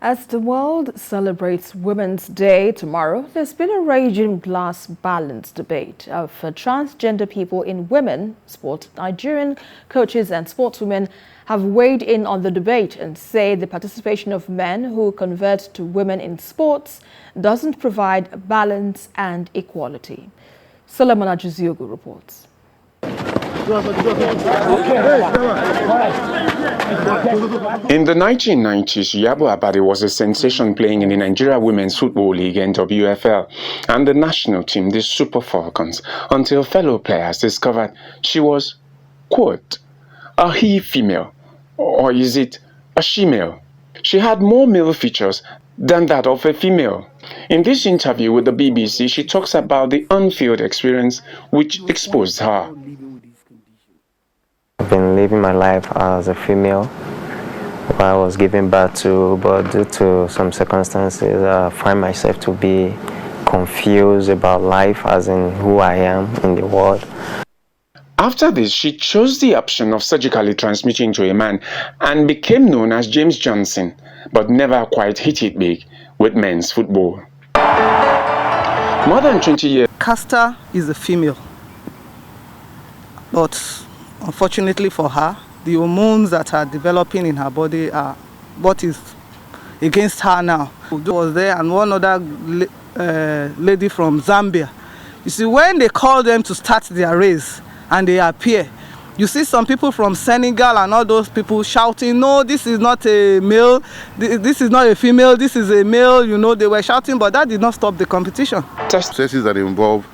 As the world celebrates Women's Day tomorrow, there's been a raging glass balance debate of transgender people in women sport. Nigerian coaches and sportswomen have weighed in on the debate and say the participation of men who convert to women in sports doesn't provide balance and equality. Solomon Ajuziogu reports. In the 1990s, Yabo Abadi was a sensation playing in the Nigeria Women's Football League and WFL and the national team, the Super Falcons, until fellow players discovered she was, quote, a he female, or is it a she-male? She had more male features than that of a female. In this interview with the BBC, she talks about the on-field experience which exposed her. I've been living my life as a female while I was giving birth to, but due to some circumstances, I find myself to be confused about life, as in who I am in the world. After this, she chose the option of surgically transmitting to a man and became known as James Johnson, but never quite hit it big with men's football. More than 20 years. Caster is a female, but unfortunately for her, the hormones that are developing in her body are what is against her now. I was there and one other lady from Zambia. You see, when they call them to start their race and they appear, you see some people from Senegal and all those people shouting, no, this is not a male, this is not a female, this is a male, you know, they were shouting, but that did not stop the competition. Processes that involve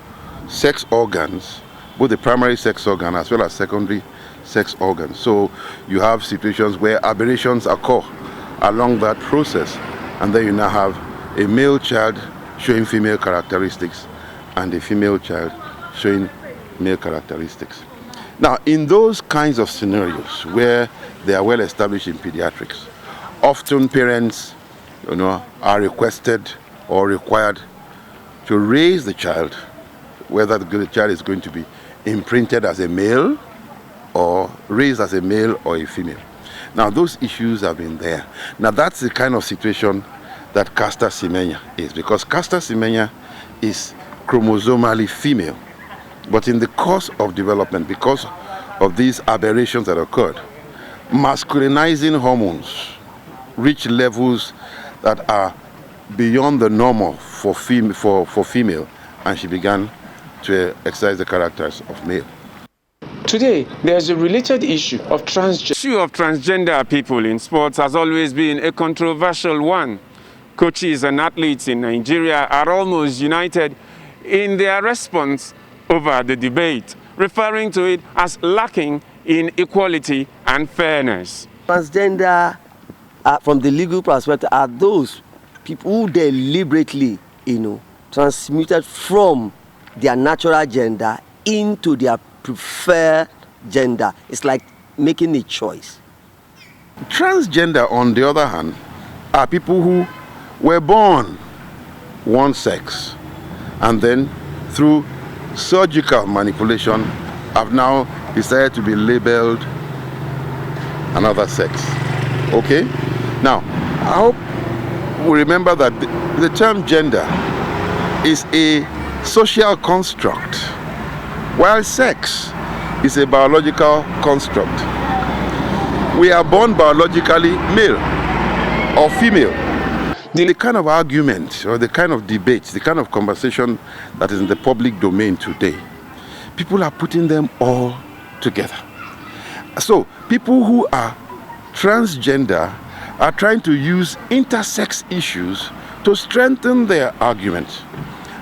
sex organs, both the primary sex organ as well as secondary sex organs. So you have situations where aberrations occur along that process, and then you now have a male child showing female characteristics and a female child showing male characteristics. Now, in those kinds of scenarios where they are well established in pediatrics, often parents, are requested or required to raise the child, whether the child is going to be imprinted as a male or raised as a male or a female. Now, those issues have been there. Now, that's the kind of situation that Caster Semenya is, because Caster Semenya is chromosomally female. But in the course of development, because of these aberrations that occurred, masculinizing hormones reach levels that are beyond the normal for female, and she began to exercise the characters of male. Today, there's a related issue of transgender. The issue of transgender people in sports has always been a controversial one. Coaches and athletes in Nigeria are almost united in their response over the debate, referring to it as lacking in equality and fairness. Transgender, from the legal perspective, are those people who deliberately, transmuted from their natural gender into their preferred gender. It's like making a choice. Transgender, on the other hand, are people who were born one sex and then through surgical manipulation have now decided to be labeled another sex. Okay? Now, I hope we remember that the term gender is a social construct, while sex is a biological construct. We are born biologically male or female. The kind of argument or the kind of debate, the kind of conversation that is in the public domain today, people are putting them all together. So people who are transgender are trying to use intersex issues to strengthen their argument.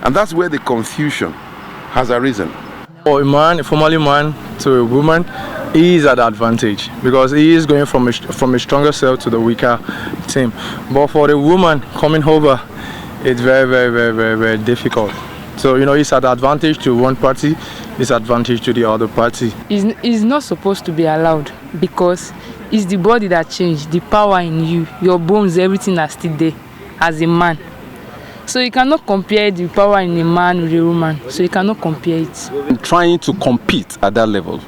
And that's where the confusion has arisen. For a man, a formerly man to a woman, he is at advantage because he is going from a stronger cell to the weaker team. But for the woman coming over, it's very, very, very, very, very difficult. So, it's at advantage to one party, it's advantage to the other party. It's not supposed to be allowed because it's the body that changed, the power in you, your bones, everything are still there as a man. So you cannot compare the power in a man with a woman. So you cannot compare it. Trying to compete at that level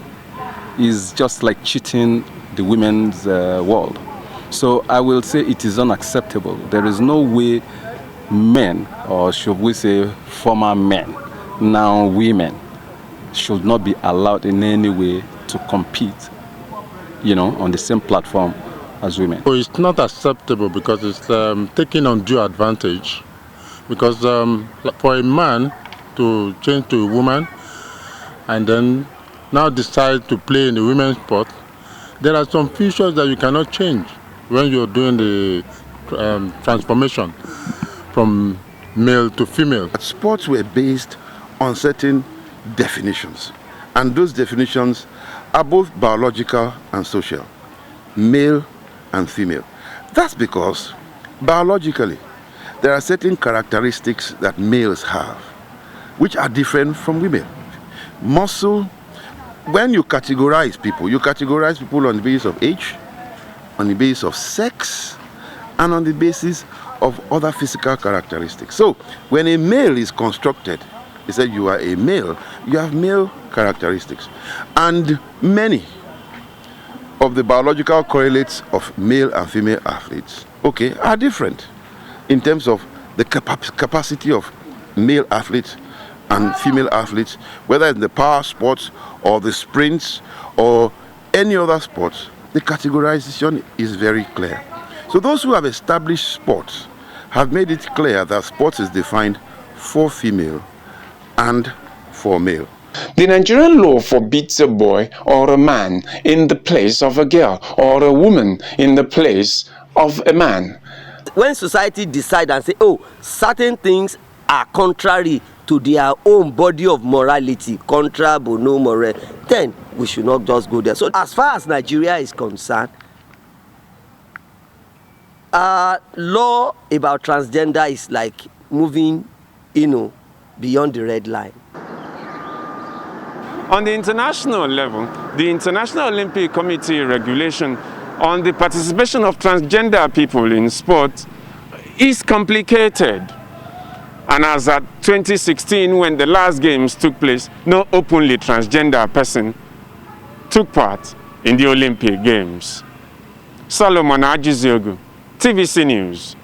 is just like cheating the women's world. So I will say it is unacceptable. There is no way men, or should we say former men, now women, should not be allowed in any way to compete, on the same platform as women. So it's not acceptable because it's taking undue advantage. Because for a man to change to a woman and then now decide to play in the women's sport, there are some features that you cannot change when you're doing the transformation from male to female. Sports were based on certain definitions, and those definitions are both biological and social, male and female. That's because biologically there are certain characteristics that males have which are different from women. Muscle, when you categorize people on the basis of age, on the basis of sex, and on the basis of other physical characteristics. So when a male is constructed, he said you are a male, you have male characteristics. And many of the biological correlates of male and female athletes, are different in terms of the capacity of male athletes and female athletes, whether in the power sports or the sprints or any other sports. The categorization is very clear. So those who have established sports have made it clear that sports is defined for female and for male. The Nigerian law forbids a boy or a man in the place of a girl, or a woman in the place of a man. When society decide and say, certain things are contrary to their own body of morality, contra bono more, then we should not just go there. So as far as Nigeria is concerned, law about transgender is like moving, beyond the red line. On the international level, the International Olympic Committee regulation on the participation of transgender people in sport is complicated. And as at 2016, when the last games took place, no openly transgender person took part in the Olympic Games. Solomon Ajiziogu, TVC News.